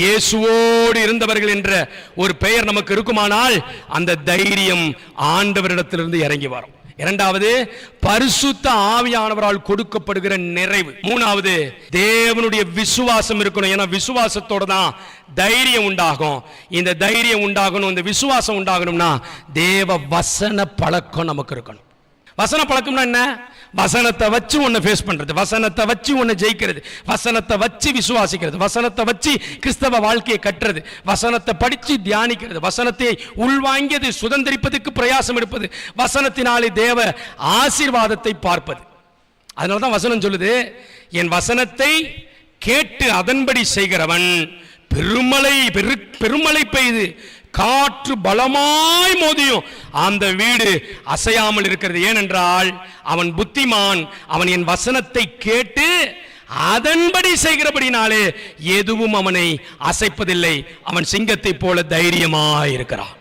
இயேசுவோடு இருந்தவர்கள் என்ற ஒரு பெயர் நமக்கு இருக்குமானால் அந்த தைரியம் ஆண்டவரிடத்திலிருந்து இறங்கி வரும். இரண்டாவது, பரிசுத்த ஆவியானவரால் கொடுக்கப்படுகிற நிறைவு. மூணாவது, தேவனுடைய விசுவாசம் இருக்கணும். ஏன்னா விசுவாசத்தோட தான் தைரியம் உண்டாகும். இந்த தைரியம் உண்டாகணும், இந்த விசுவாசம் உண்டாகணும்னா தேவ வசன பழக்கம் நமக்கு இருக்கணும். வசன பழக்கம்னா என்ன? வசனத்தை வச்சு உன்னை ஃபேஸ் பண்றது, வசனத்தை வச்சு உன்னை ஜெயிக்கிறது, வசனத்தை வச்சு விசுவாசிக்கிறது, வசனத்தை வச்சு கிறிஸ்தவ வாழ்க்கையை கட்டுறது, வசனத்தை படிச்சு தியானிக்கிறது, வசனத்தை உள்வாங்கியது சுதந்திரிப்பதற்கு பிரயாசம் எடுப்பது, வசனத்தினாலே தேவ ஆசீர்வாதத்தை பார்ப்பது. அதனாலதான் வசனம் சொல்லுது, என் வசனத்தை கேட்டு அதன்படி செய்கிறவன் பெருமழை பெய்து காற்று பலமாய் மோதியும் அந்த வீடு அசையாமல் இருக்கிறது. ஏனென்றால் அவன் புத்திமான், அவன் என் வசனத்தை கேட்டு அதன்படி செய்கிறபடினாலே எதுவும் அவனை அசைப்பதில்லை. அவன் சிங்கத்தை போல தைரியமாய் இருக்கிறான்.